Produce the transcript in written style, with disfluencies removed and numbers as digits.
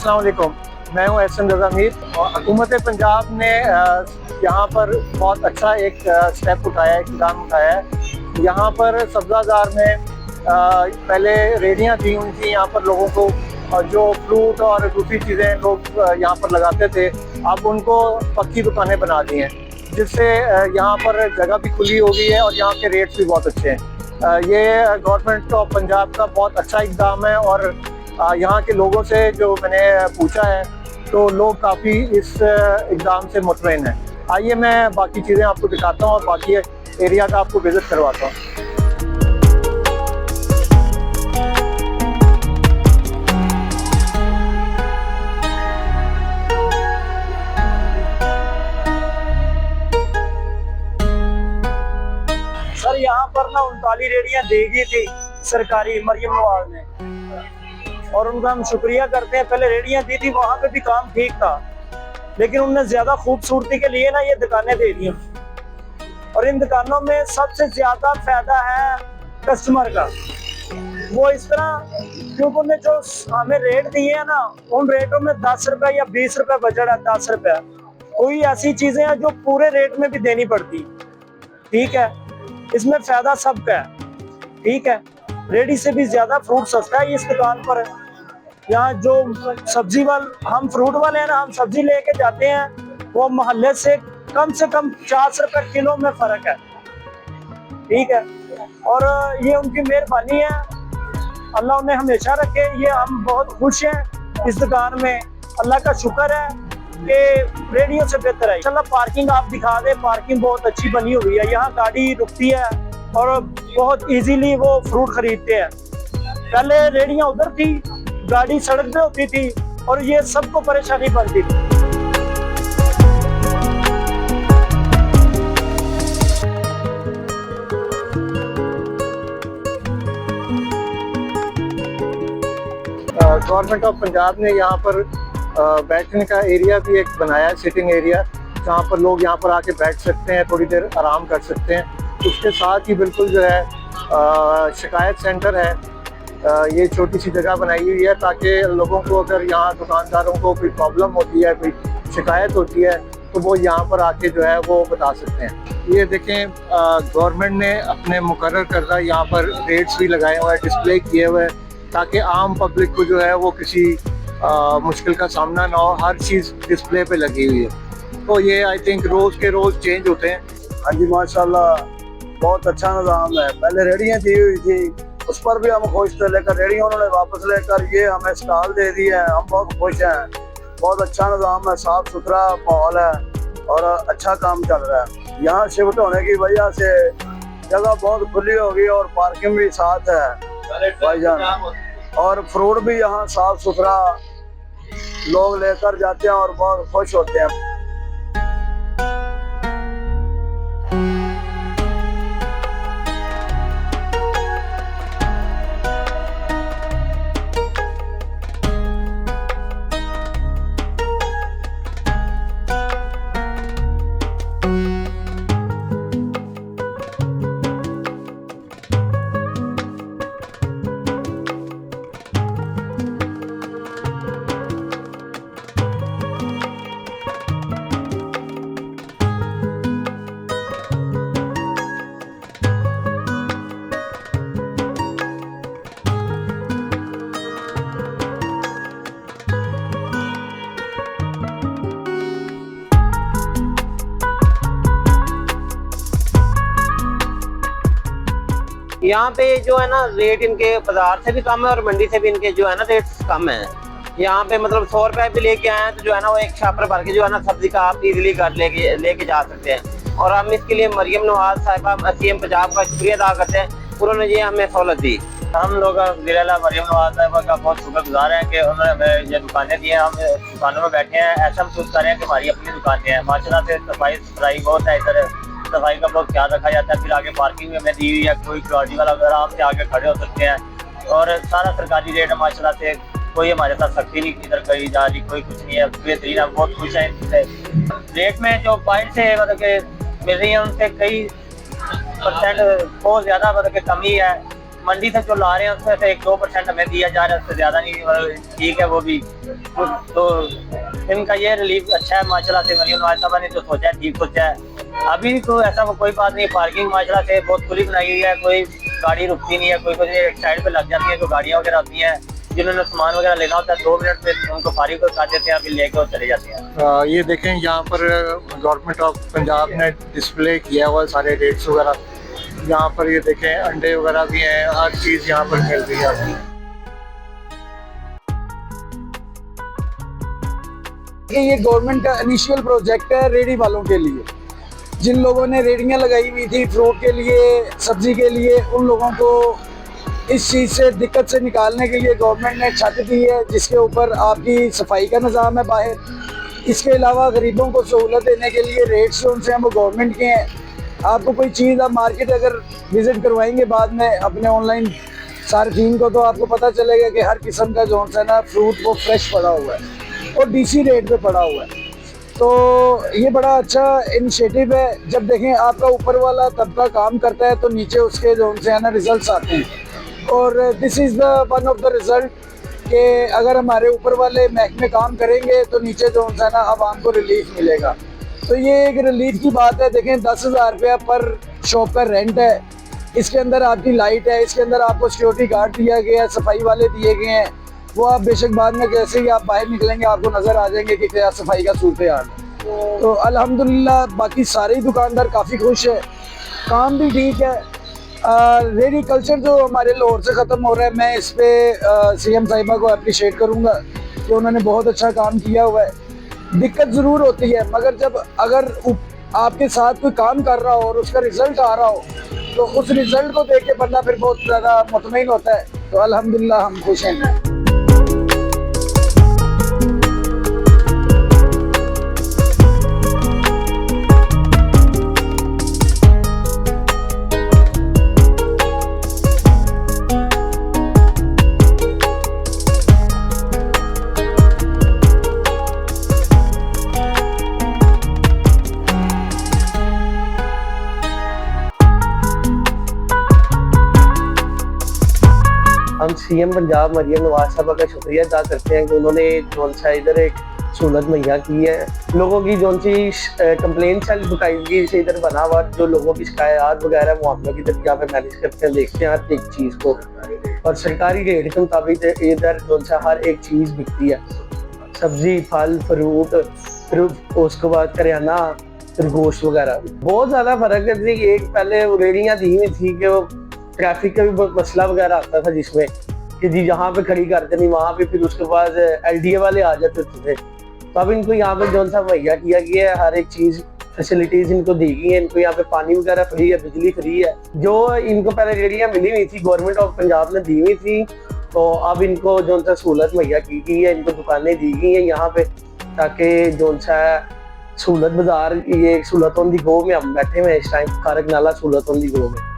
अस्सलाम वालेकुम, मैं हूं एहसन रज़ा मीर और हुकूमत पंजाब ने यहाँ पर बहुत अच्छा एक स्टेप उठाया है, एक कदम उठाया है। यहाँ पर सब्ज़ाज़ार में पहले रेहड़ियाँ थी, उनकी यहाँ पर लोगों को जो फ्रूट और दूसरी चीज़ें लोग यहाँ पर लगाते थे, अब उनको पक्की दुकानें बना दी हैं, जिससे यहाँ पर जगह भी खुली हो गई है और यहाँ के रेट्स भी बहुत अच्छे हैं। ये गवर्नमेंट ऑफ पंजाब का बहुत अच्छा इक़दाम है और यहाँ के लोगों से जो मैंने पूछा है तो लोग काफ़ी इस इक़दाम से मुतमईन हैं। आइए मैं बाकी चीज़ें आपको दिखाता हूँ और बाकी एरिया का आपको विज़िट करवाता हूँ। सर यहाँ पर ना 39 रेहड़ियाँ दे गई थी सरकारी मरियम नवाज ने और उनका हम शुक्रिया करते हैं। पहले रेहड़ियाँ दी थी, वहाँ पे भी काम ठीक था, लेकिन उन्होंने ज्यादा खूबसूरती के लिए ना ये दुकानें दे दी और इन दुकानों में सबसे ज्यादा फायदा है कस्टमर का। वो इस तरह क्योंकि उन्होंने जो हमें रेट दिए हैं ना, उन रेटों में 10 रुपए या 20 रुपए बजट है, 10 रुपए। कोई ऐसी चीजें हैं जो पूरे रेट में भी देनी पड़ती, ठीक है। इसमें फायदा सबका है, ठीक है। रेडी से भी ज्यादा फ्रूट सस्ता है इस दुकान पर। यहाँ जो सब्जी वाले, हम फ्रूट वाले हैं ना, हम सब्जी लेके जाते हैं, वो मोहल्ले से कम 50 रुपए किलो में फर्क है, ठीक है। और ये उनकी मेहरबानी है, अल्लाह उन्हें हमेशा रखे। ये हम बहुत खुश हैं इस दुकान में, अल्लाह का शुक्र है कि रेडियो से बेहतर है। चलो पार्किंग आप दिखा दे, पार्किंग बहुत अच्छी बनी हुई है, यहाँ गाड़ी रुकती है और बहुत इजीली वो फ्रूट खरीदते हैं। पहले रेडियाँ उधर थी, गाड़ी सड़क पे होती थी और ये सबको परेशानी बनती थी। गवर्नमेंट ऑफ पंजाब ने यहाँ पर बैठने का एरिया भी एक बनाया है, सिटिंग एरिया, जहाँ पर लोग यहाँ पर आके बैठ सकते हैं, थोड़ी देर आराम कर सकते हैं। उसके साथ ही बिल्कुल जो है शिकायत सेंटर है, ये छोटी सी जगह बनाई हुई है ताकि लोगों को अगर यहाँ दुकानदारों को कोई प्रॉब्लम होती है, कोई शिकायत होती है, तो वो यहाँ पर आके जो है वो बता सकते हैं। ये देखें, गवर्नमेंट ने अपने मुकर्रर करदा यहाँ पर रेट्स भी लगाए हुए हैं, डिस्प्ले किए हुए हैं, ताकि आम पब्लिक को जो है वो किसी मुश्किल का सामना ना हो। हर चीज़ डिस्प्ले पे लगी हुई है, तो ये आई थिंक रोज़ के रोज़ चेंज होते हैं। हाँ जी, माशाल्लाह बहुत अच्छा निज़ाम है। पहले रेहड़ियाँ दी हुई थी, उस पर भी हम खुश थे, लेकर रेहड़ियाँ उन्होंने वापस लेकर ये हमें स्टॉल दे दी है, हम बहुत खुश हैं। बहुत अच्छा निज़ाम है, साफ सुथरा माहौल है और अच्छा काम चल रहा है। यहाँ शिफ्ट होने की वजह से जगह बहुत खुली होगी और पार्किंग भी साथ है भाईजान, और फ्रूट भी यहाँ साफ सुथरा लोग लेकर जाते हैं और बहुत खुश होते हैं। यहाँ पे जो है ना रेट इनके बाजार से भी कम है और मंडी से भी इनके जो है ना रेट कम है। यहाँ पे मतलब 100 रुपए भी लेके आए हैं तो जो है ना वो एक छापर भर के जो है ना सब्जी का आप इजीली घर लेके जा सकते हैं। और हम इसके लिए मरियम नवाज साहिबा सीएम पंजाब का शुक्रिया अदा करते हैं, उन्होंने ये हमें सहूलत दी। हम लोग मरियम नवाज साहिबा का बहुत शुक्रगुजार हैं कि उन्होंने हमें ये दुकानें दी हैं। हम दुकानों में बैठे हैं, ऐसा महसूस कर रहे हैं कि हमारी अपनी दुकानें हैं। माशाल्लाह से सफाई सुथराई बहुत है, इधर सफाई का बहुत ख्याल रखा जाता है। फिर आगे पार्किंग भी हमें दी हुई है, कोई गाड़ी वाला अगर आराम से आगे खड़े हो सकते हैं और सारा सरकारी रेट है माशाल्लाह से। कोई हमारे साथ सख्ती नहीं इधर करी जा रही, कोई कुछ नहीं है, बेहतरीन है, बहुत खुश है इनसे। रेट में जो पॉइंट से मतलब कि मिल रही है उनसे कई % बहुत ज़्यादा मतलब कि कमी है। मंडी से जो ला रहे हैं उसमें से 1-2% हमें दिया जा रहा है, उससे ज्यादा नहीं, मतलब ठीक है वो भी। तो इनका ये रिलीफ अच्छा है माशाल्लाह से। मरियम नवाज साहब ने जो सोचा है ठीक सोचा है। अभी तो ऐसा कोई बात नहीं, पार्किंग माशाल्लाह से बहुत खुली बनाई गई है, कोई गाड़ी रुकती नहीं है, कोई कोई एक साइड पे लग जाती है जो गाड़ियाँ वगैरह होती हैं, जिन्होंने सामान वगैरह लेना होता है 2 मिनट में उनको फारिग कर देते हैं, अभी लेके और चले जाते हैं। ये देखें यहाँ पर गवर्नमेंट ऑफ पंजाब ने डिस्प्ले किया हुआ सारे रेट्स वगैरह। यहाँ पर ये देखें अंडे वगैरह भी हैं, हर चीज़ यहाँ पर मिल रही है आपको। ये गवर्नमेंट का इनिशियल प्रोजेक्ट है रेडी वालों के लिए। जिन लोगों ने रेडियाँ लगाई हुई थी फ्रूट के लिए, सब्जी के लिए, उन लोगों को इस चीज़ से दिक्कत से निकालने के लिए गवर्नमेंट ने छत दी है जिसके ऊपर आपकी सफाई का निज़ाम है बाहर। इसके अलावा गरीबों को सहूलत देने के लिए रेट्स जो उनसे हम वो गवर्नमेंट के हैं। आपको कोई चीज़ आप मार्केट अगर विज़िट करवाएंगे बाद में अपने ऑनलाइन सार्फिन को, तो आपको पता चलेगा कि हर किस्म का जो है ना फ्रूट वो फ्रेश पड़ा हुआ है और डीसी रेट पे पड़ा हुआ है। तो ये बड़ा अच्छा इनिशिएटिव है। जब देखें आपका ऊपर वाला तबका काम करता है तो नीचे उसके जो है ना रिजल्ट्स आते हैं। और this is the one of the result कि अगर हमारे ऊपर वाले महकमे काम करेंगे तो नीचे जो है ना आवाम को रिलीफ मिलेगा। तो ये एक रिलीफ की बात है। देखें 10,000 रुपया पर शॉप का रेंट है, इसके अंदर आपकी लाइट है, इसके अंदर आपको सिक्योरिटी गार्ड दिया गया है, सफाई वाले दिए गए हैं। वो आप बेशक बाद में जैसे ही आप बाहर निकलेंगे आपको नज़र आ जाएंगे कि क्या सफाई का सूरत हाल है। तो अल्हम्दुलिल्लाह बाकी सारे ही दुकानदार काफ़ी खुश है, काम भी ठीक है। रेडी कल्चर जो हमारे लाहौर से ख़त्म हो रहा है, मैं इस पर CM साहिबा को अप्रिशिएट करूँगा कि उन्होंने बहुत अच्छा काम किया हुआ है। दिक्कत ज़रूर होती है, मगर जब अगर आपके साथ कोई काम कर रहा हो और उसका रिज़ल्ट आ रहा हो तो उस रिज़ल्ट को देख के बंदा फिर बहुत ज़्यादा मुतमईन होता है। तो अल्हम्दुलिल्लाह हम खुश हैं। हम CM पंजाब मरियम नवाज साहब का शुक्रिया अदा करते हैं कि उन्होंने जोन सा इधर एक सहूलत मुहैया की है। लोगों की जोन सी कंप्लेन सेल बाकायदगी से इधर बना हुआ, जो लोगों की शिकायत वगैरह वो हम लोग इधर यहाँ पे मैनेज करते हैं, देखते हैं हर एक चीज़ को। और सरकारी रेट के मुताबिक इधर जोन सा हर एक चीज़ बिकती है, सब्जी, फल, फ्रूट, फिर उसके बाद करियाना, फिर गोश्त वगैरह। बहुत ज़्यादा फ़र्क है। एक पहले रेडियाँ दी हुई थी कि वो ट्रैफिक का भी बहुत मसला वगैरह आता था, जिसमें कि जी जहाँ पे खड़ी कर देनी वहाँ पे फिर उसके बाद LDA वाले आ जाते थे। तो अब इनको यहाँ पे जो सा मुहैया किया गया है, हर एक चीज़ फैसिलिटीज इनको दी गई है। इनको यहाँ पे पानी वगैरह फ्री है, बिजली फ्री है। जो इनको पहले रेडियाँ मिली हुई थी गवर्नमेंट ऑफ पंजाब ने दी हुई थी, तो अब इनको जो सा सहूलत मुहैया की गई है, इनको दुकानें दी गई हैं यहाँ पे, ताकि जो सा सहूलत बाजार ये सहूलतों दी गो में हम बैठे हुए इस टाइम, खारक नाला सहूलतों दी गो में।